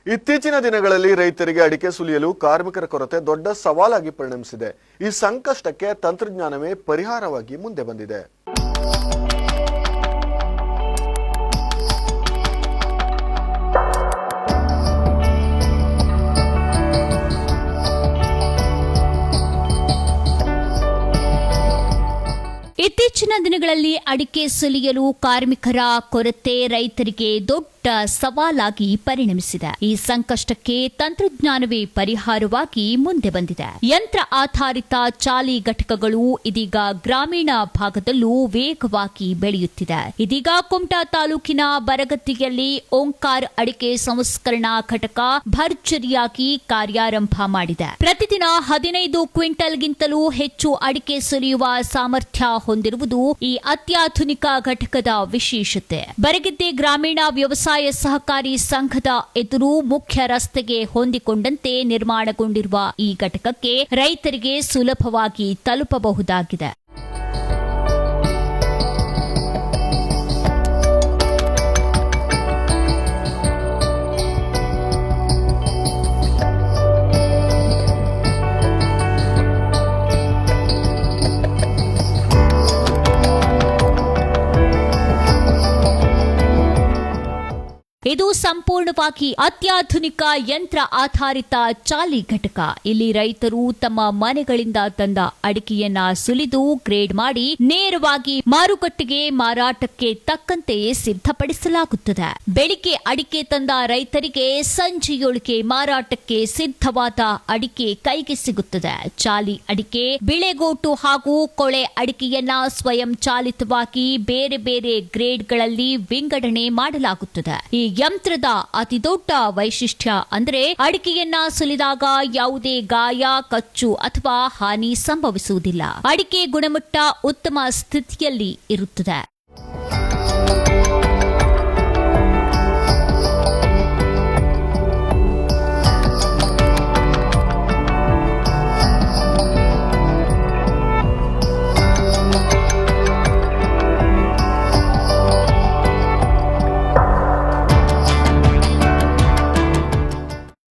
ಇತ್ತೀಚಿನ ದಿನಗಳಲ್ಲಿ ರೈತರಿಗೆ ಅಡಿಕೆ ಸುಲಿಯಲು ಕಾರ್ಮಿಕರ ಕೊರತೆ ದೊಡ್ಡ ಸವಾಲಾಗಿ ಪರಿಣಮಿಸಿದೆ. ಈ ಸಂಕಷ್ಟಕ್ಕೆ ತಂತ್ರಜ್ಞಾನವೇ ಪರಿಹಾರವಾಗಿ ಮುಂದೆ ಬಂದಿದೆ. ಇತ್ತೀಚಿನ ದಿನಗಳಲ್ಲಿ ಅಡಿಕೆ ಸುಲಿಯಲು ಕಾರ್ಮಿಕರ ಕೊರತೆ ರೈತರಿಗೆ ದೊಡ್ಡ ಸವಾಲಾಗಿ ಪರಿಣಮಿಸಿದೆ. ಈ ಸಂಕಷ್ಟಕ್ಕೆ ತಂತ್ರಜ್ಞಾನವೇ ಪರಿಹಾರವಾಗಿ ಮುಂದೆ ಬಂದಿದೆ. ಯಂತ್ರ ಆಧಾರಿತ ಚಾಲಿ ಘಟಕಗಳು ಇದೀಗ ಗ್ರಾಮೀಣ ಭಾಗದಲ್ಲೂ ವೇಗವಾಗಿ ಬೆಳೆಯುತ್ತಿದೆ. ಇದೀಗ ಕುಮಟಾ ತಾಲೂಕಿನ ಬರಗತ್ತಿಯಲ್ಲಿ ಓಂಕಾರ್ ಅಡಿಕೆ ಸಂಸ್ಕರಣಾ ಘಟಕ ಭರ್ಜರಿಯಾಗಿ ಕಾರ್ಯಾರಂಭ ಮಾಡಿದೆ. ಪ್ರತಿದಿನ 15 ಕ್ವಿಂಟಲ್ಗಿಂತಲೂ ಹೆಚ್ಚು ಅಡಿಕೆ ಸುಲಿಯುವ ಸಾಮರ್ಥ್ಯ ಹೊಂದಿರುವುದು ಈ ಅತ್ಯಾಧುನಿಕ ಘಟಕದ ವಿಶೇಷತೆ. ಬರಗದ್ದೆ ಗ್ರಾಮೀಣ ವ್ಯವಸಾಯ ಸಹಕಾರಿ ಸಂಘದ ಎದುರು ಮುಖ್ಯ ರಸ್ತೆಗೆ ಹೊಂದಿಕೊಂಡಂತೆ ನಿರ್ಮಾಣಗೊಂಡಿರುವ ಈ ಘಟಕಕ್ಕೆ ರೈತರಿಗೆ ಸುಲಭವಾಗಿ ತಲುಪಬಹುದಾಗಿದೆ. ಇದು ಸಂಪೂರ್ಣವಾಗಿ ಅತ್ಯಾಧುನಿಕ ಯಂತ್ರ ಆಧಾರಿತ ಚಾಲಿ ಘಟಕ. ಇಲ್ಲಿ ರೈತರು ತಮ್ಮ ಮನೆಗಳಿಂದ ತಂದ ಅಡಿಕೆಯನ್ನ ಸುಲಿದು ಗ್ರೇಡ್ ಮಾಡಿ ನೇರವಾಗಿ ಮಾರುಕಟ್ಟೆಗೆ ಮಾರಾಟಕ್ಕೆ ತಕ್ಕಂತೆ ಸಿದ್ಧಪಡಿಸಲಾಗುತ್ತದೆ. ಬೆಳಿಗ್ಗೆ ಅಡಿಕೆ ತಂದ ರೈತರಿಗೆ ಸಂಜೆಯೊಳಗೆ ಮಾರಾಟಕ್ಕೆ ಸಿದ್ಧವಾದ ಅಡಿಕೆ ಕೈಗೆ ಸಿಗುತ್ತದೆ. ಚಾಲಿ ಅಡಿಕೆ, ಬಿಳೆಗೋಟು ಹಾಗೂ ಕೊಳೆ ಅಡಿಕೆಯನ್ನ ಸ್ವಯಂ ಚಾಲಿತವಾಗಿ ಬೇರೆ ಬೇರೆ ಗ್ರೇಡ್ಗಳಲ್ಲಿ ವಿಂಗಡಣೆ ಮಾಡಲಾಗುತ್ತದೆ. ಈ ಯಂತ್ರದ ಅತಿದೊಡ್ಡ ವೈಶಿಷ್ಟ್ಯ ಅಂದರೆ ಅಡಿಕೆಯನ್ನ ಸುಲಿದಾಗ ಯಾವುದೇ ಗಾಯ, ಕಚ್ಚು ಅಥವಾ ಹಾನಿ ಸಂಭವಿಸುವುದಿಲ್ಲ. ಅಡಿಕೆ ಗುಣಮಟ್ಟ ಉತ್ತಮ ಸ್ಥಿತಿಯಲ್ಲಿ ಇರುತ್ತದೆ.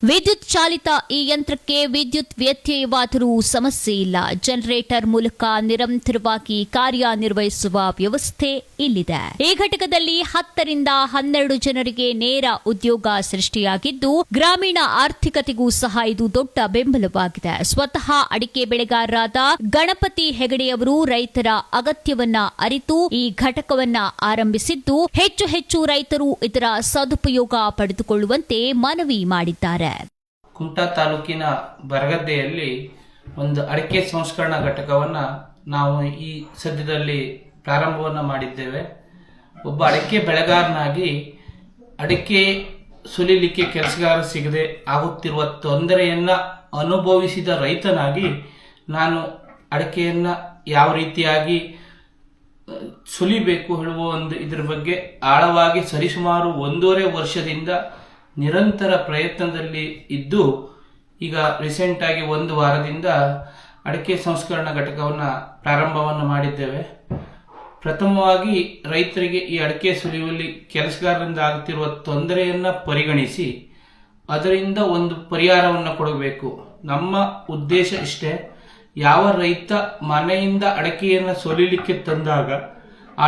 ವಿದ್ಯುತ್ ಚಾಲಿತ ಈ ಯಂತ್ರಕ್ಕೆ ವಿದ್ಯುತ್ ವ್ಯತ್ಯಯವಾದರೂ ಸಮಸ್ಯೆ ಇಲ್ಲ. ಜನರೇಟರ್ ಮೂಲಕ ನಿರಂತರವಾಗಿ ಕಾರ್ಯನಿರ್ವಹಿಸುವ ವ್ಯವಸ್ಥೆ ಇಲ್ಲಿದೆ. ಈ ಘಟಕದಲ್ಲಿ 10 ರಿಂದ 12 ಜನರಿಗೆ ನೇರ ಉದ್ಯೋಗ ಸೃಷ್ಟಿಯಾಗಿದ್ದು ಗ್ರಾಮೀಣ ಆರ್ಥಿಕತೆಗೂ ಸಹ ಇದು ದೊಡ್ಡ ಬೆಂಬಲವಾಗಿದೆ. ಸ್ವತಃ ಅಡಿಕೆ ಬೆಳೆಗಾರರಾದ ಗಣಪತಿ ಹೆಗಡೆಯವರು ರೈತರ ಅಗತ್ಯವನ್ನ ಅರಿತು ಈ ಘಟಕವನ್ನ ಆರಂಭಿಸಿದ್ದು ಹೆಚ್ಚು ಹೆಚ್ಚು ರೈತರು ಇದರ ಸದುಪಯೋಗ ಪಡೆದುಕೊಳ್ಳುವಂತೆ ಮನವಿ ಮಾಡಿದ್ದಾರೆ. ಕುಮಟಾ ತಾಲೂಕಿನ ಬರಗದ್ದೆಯಲ್ಲಿ ಒಂದು ಅಡಿಕೆ ಸಂಸ್ಕರಣಾ ಘಟಕವನ್ನು ನಾವು ಈ ಸದ್ಯದಲ್ಲಿ ಪ್ರಾರಂಭವನ್ನು ಮಾಡಿದ್ದೇವೆ. ಒಬ್ಬ ಅಡಿಕೆ ಬೆಳೆಗಾರನಾಗಿ ಅಡಿಕೆ ಸುಲಿಲಿಕ್ಕೆ ಕೆಲಸಗಾರ ಸಿಗದೆ ಆಗುತ್ತಿರುವ ತೊಂದರೆಯನ್ನು ಅನುಭವಿಸಿದ ರೈತನಾಗಿ ನಾನು ಅಡಿಕೆಯನ್ನು ಯಾವ ರೀತಿಯಾಗಿ ಸುಲಿಬೇಕು ಹೇಳುವ ಒಂದು ಇದರ ಬಗ್ಗೆ ಆಳವಾಗಿ ಸರಿಸುಮಾರು 1.5 ವರ್ಷದಿಂದ ನಿರಂತರ ಪ್ರಯತ್ನದಲ್ಲಿ ಇದ್ದು ಈಗ ರೀಸೆಂಟ್ ಆಗಿ 1 ವಾರದಿಂದ ಅಡಿಕೆ ಸಂಸ್ಕರಣಾ ಘಟಕವನ್ನು ಪ್ರಾರಂಭವನ್ನು ಮಾಡಿದ್ದೇವೆ. ಪ್ರಥಮವಾಗಿ ರೈತರಿಗೆ ಈ ಅಡಿಕೆ ಸುಲಿಯುವಲ್ಲಿ ಕೆಲಸಗಾರರಿಂದ ಆಗುತ್ತಿರುವ ತೊಂದರೆಯನ್ನು ಪರಿಗಣಿಸಿ ಅದರಿಂದ ಒಂದು ಪರಿಹಾರವನ್ನು ಕೊಡಬೇಕು. ನಮ್ಮ ಉದ್ದೇಶ ಇಷ್ಟೇ. ಯಾವ ರೈತ ಮನೆಯಿಂದ ಅಡಿಕೆಯನ್ನು ಸುಲಿಲಿಕ್ಕೆ ತಂದಾಗ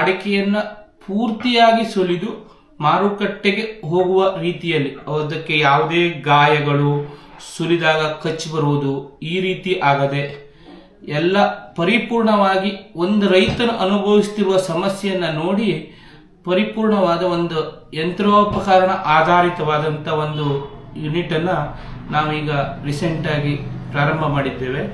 ಅಡಿಕೆಯನ್ನು ಪೂರ್ತಿಯಾಗಿ ಸುಲಿದು ಮಾರುಕಟ್ಟೆಗೆ ಹೋಗುವ ರೀತಿಯಲ್ಲಿ ಅದಕ್ಕೆ ಯಾವುದೇ ಗಾಯಗಳು, ಸುಲಿದಾಗ ಕಚ್ಚಿ ಬರುವುದು ಈ ರೀತಿ ಆಗದೆ ಎಲ್ಲ ಪರಿಪೂರ್ಣವಾಗಿ ಒಂದು ರೈತನು ಅನುಭವಿಸುತ್ತಿರುವ ಸಮಸ್ಯೆಯನ್ನು ನೋಡಿ ಪರಿಪೂರ್ಣವಾದ ಒಂದು ಯಂತ್ರೋಪಕರಣ ಆಧಾರಿತವಾದಂಥ ಒಂದು ಯೂನಿಟ್ ಅನ್ನು ನಾವೀಗ ರೀಸೆಂಟ್ ಆಗಿ ಪ್ರಾರಂಭ ಮಾಡಿದ್ದೇವೆ.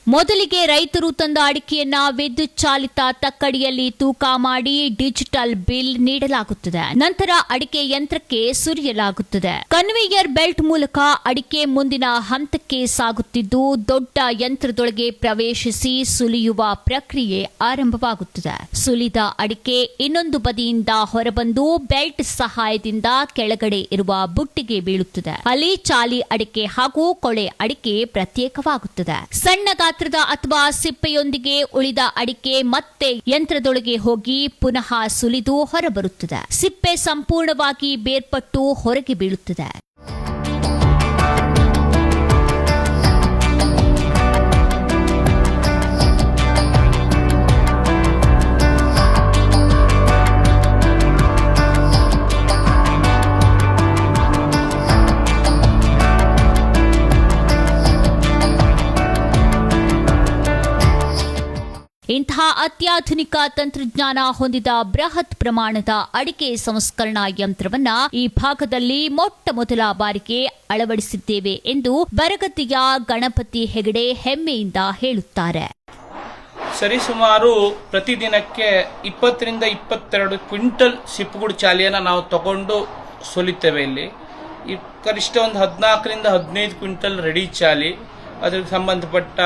ಮೊದಲಿಗೆ ರೈತರು ತಂದ ಅಡಿಕೆಯನ್ನ ವಿದ್ಯುತ್ ಚಾಲಿತ ತಕ್ಕಡಿಯಲ್ಲಿ ತೂಕ ಮಾಡಿ ಡಿಜಿಟಲ್ ಬಿಲ್ ನೀಡಲಾಗುತ್ತದೆ. ನಂತರ ಅಡಿಕೆ ಯಂತ್ರಕ್ಕೆ ಸುರಿಯಲಾಗುತ್ತದೆ. ಕನ್ವೇಯರ್ ಬೆಲ್ಟ್ ಮೂಲಕ ಅಡಿಕೆ ಮುಂದಿನ ಹಂತಕ್ಕೆ ಸಾಗುತ್ತಿದ್ದು ದೊಡ್ಡ ಯಂತ್ರದೊಳಗೆ ಪ್ರವೇಶಿಸಿ ಸುಲಿಯುವ ಪ್ರಕ್ರಿಯೆ ಆರಂಭವಾಗುತ್ತದೆ. ಸುಲಿದ ಅಡಿಕೆ ಇನ್ನೊಂದು ಬದಿಯಿಂದ ಹೊರಬಂದು ಬೆಲ್ಟ್ ಸಹಾಯದಿಂದ ಕೆಳಗಡೆ ಇರುವ ಬುಟ್ಟಿಗೆ ಬೀಳುತ್ತದೆ. ಅಲ್ಲಿ ಚಾಲಿ ಅಡಿಕೆ ಹಾಗೂ ಕೊಳೆ ಅಡಿಕೆ ಪ್ರತ್ಯೇಕವಾಗುತ್ತದೆ. ಸಣ್ಣ ಗಾತ್ರದ ಅಥವಾ ಸಿಪ್ಪೆಯೊಂದಿಗೆ ಉಳಿದ ಅಡಿಕೆ ಮತ್ತೆ ಯಂತ್ರದೊಳಗೆ ಹೋಗಿ ಪುನಃ ಸುಲಿದು ಹೊರಬರುತ್ತದೆ. ಸಿಪ್ಪೆ ಸಂಪೂರ್ಣವಾಗಿ ಬೇರ್ಪಟ್ಟು ಹೊರಗೆ ಬೀಳುತ್ತದೆ. ಅತ್ಯಾಧುನಿಕ ತಂತ್ರಜ್ಞಾನ ಹೊಂದಿದ ಬೃಹತ್ ಪ್ರಮಾಣದ ಅಡಿಕೆ ಸಂಸ್ಕರಣಾ ಯಂತ್ರವನ್ನ ಈ ಭಾಗದಲ್ಲಿ ಮೊಟ್ಟ ಮೊದಲ ಬಾರಿಗೆ ಅಳವಡಿಸಿದ್ದೇವೆ ಎಂದು ಬರಗದ್ದೆಯ ಗಣಪತಿ ಹೆಗಡೆ ಹೆಮ್ಮೆಯಿಂದ ಹೇಳುತ್ತಾರೆ. ಸರಿಸುಮಾರು ಪ್ರತಿದಿನಕ್ಕೆ 20ರಿಂದ 22 ಕ್ವಿಂಟಲ್ ಸಿಪ್ಪುಗುಡು ಚಾಲಿಯನ್ನು ನಾವು ತಗೊಂಡು ಸುಲಿತೇವೆ. ಇಲ್ಲಿ ಕನಿಷ್ಠ ಒಂದು 14ರಿಂದ 15 ಕ್ವಿಂಟಲ್ ರೆಡಿ ಚಾಲಿ, ಅದಕ್ಕೆ ಸಂಬಂಧಪಟ್ಟ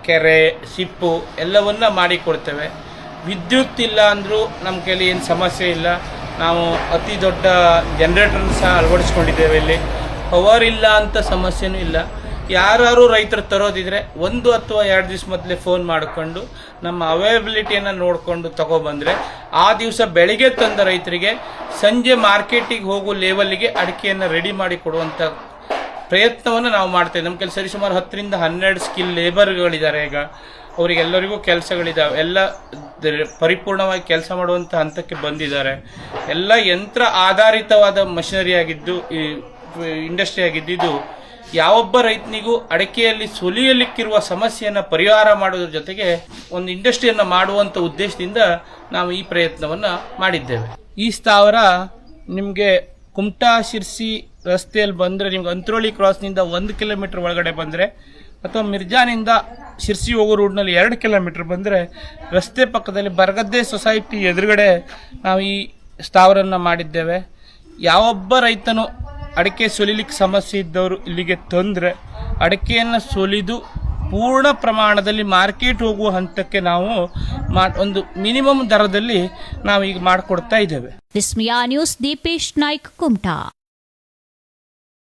ಕೆರೆ ಸಿಪ್ಪು ಎಲ್ಲವನ್ನ ಮಾಡಿಕೊಡ್ತೇವೆ. ವಿದ್ಯುತ್ ಇಲ್ಲ ಅಂದರೂ ನಮ್ಮ ಕೈಲಿ ಏನು ಸಮಸ್ಯೆ ಇಲ್ಲ. ನಾವು ಅತಿ ದೊಡ್ಡ ಜನರೇಟರ್ನ ಸಹ ಅಳವಡಿಸ್ಕೊಂಡಿದ್ದೇವೆ. ಇಲ್ಲಿ ಪವರ್ ಇಲ್ಲ ಅಂತ ಸಮಸ್ಯೆನೂ ಇಲ್ಲ. ಯಾರು ರೈತರು ತರೋದಿದ್ರೆ 1 ಅಥವಾ 2 ದಿವಸ ಮೊದಲೇ ಫೋನ್ ಮಾಡಿಕೊಂಡು ನಮ್ಮ ಅವೈಲಬಿಲಿಟಿಯನ್ನು ನೋಡಿಕೊಂಡು ತಗೊಬಂದರೆ ಆ ದಿವಸ ಬೆಳಿಗ್ಗೆ ತಂದ ರೈತರಿಗೆ ಸಂಜೆ ಮಾರ್ಕೆಟಿಗೆ ಹೋಗೋ ಲೆವೆಲ್ಗೆ ಅಡಿಕೆಯನ್ನು ರೆಡಿ ಮಾಡಿ ಕೊಡುವಂಥ ಪ್ರಯತ್ನವನ್ನು ನಾವು ಮಾಡ್ತೇವೆ. ನಮ್ಮ ಕೆಲಸ ಸರಿಸುಮಾರು 10ರಿಂದ 12 ಸ್ಕಿಲ್ ಲೇಬರ್ಗಳಿದ್ದಾರೆ. ಈಗ ಅವರಿಗೆಲ್ಲರಿಗೂ ಕೆಲಸಗಳಿದ್ದಾವೆ. ಎಲ್ಲ ಪರಿಪೂರ್ಣವಾಗಿ ಕೆಲಸ ಮಾಡುವಂಥ ಹಂತಕ್ಕೆ ಬಂದಿದ್ದಾರೆ. ಎಲ್ಲ ಯಂತ್ರ ಆಧಾರಿತವಾದ ಮಷಿನರಿ ಆಗಿದ್ದು, ಈ ಇಂಡಸ್ಟ್ರಿ ಆಗಿದ್ದು, ಯಾವೊಬ್ಬ ರೈತನಿಗೂ ಅಡಿಕೆಯಲ್ಲಿ ಸುಲಿಯಲಿಕ್ಕಿರುವ ಸಮಸ್ಯೆಯನ್ನು ಪರಿಹಾರ ಮಾಡೋದ್ರ ಜೊತೆಗೆ ಒಂದು ಇಂಡಸ್ಟ್ರಿಯನ್ನು ಮಾಡುವಂಥ ಉದ್ದೇಶದಿಂದ ನಾವು ಈ ಪ್ರಯತ್ನವನ್ನು ಮಾಡಿದ್ದೇವೆ. ಈ ಸ್ಥಾವರ ನಿಮಗೆ ಕುಮಟಾ ಶಿರ್ಸಿ ರಸ್ತೆಯಲ್ಲಿ ಬಂದರೆ, ನಿಮ್ಗೆ ಅಂತ್ರೋಳಿ ಕ್ರಾಸ್ನಿಂದ 1 ಕಿಲೋಮೀಟರ್ ಒಳಗಡೆ ಬಂದರೆ ಅಥವಾ ಮಿರ್ಜಾನಿಂದ ಶಿರ್ಸಿ ಹೋಗೋ ರೂಟ್ನಲ್ಲಿ 2 ಕಿಲೋಮೀಟರ್ ಬಂದರೆ ರಸ್ತೆ ಪಕ್ಕದಲ್ಲಿ ಬರಗದ್ದೆ ಸೊಸೈಟಿ ಎದುರುಗಡೆ ನಾವು ಈ ಸ್ಥಾವರನ್ನು ಮಾಡಿದ್ದೇವೆ. ಯಾವೊಬ್ಬ ರೈತನು ಅಡಿಕೆ ಸುಲಿಲಿಕ್ಕೆ ಸಮಸ್ಯೆ ಇದ್ದವರು ಇಲ್ಲಿಗೆ ತಂದರೆ ಅಡಿಕೆಯನ್ನು ಸುಲಿದು ಪೂರ್ಣ ಪ್ರಮಾಣದಲ್ಲಿ ಮಾರ್ಕೆಟ್ ಹೋಗುವ ಹಂತಕ್ಕೆ ನಾವು ಒಂದು ಮಿನಿಮಮ್ ದರದಲ್ಲಿ ನಾವು ಈಗ ಮಾಡಿಕೊಡ್ತಾ ಇದ್ದೇವೆ. ವಿಸ್ಮಯ ನ್ಯೂಸ್, ದೀಪೇಶ್ ನಾಯ್ಕ್, ಕುಮಟಾ.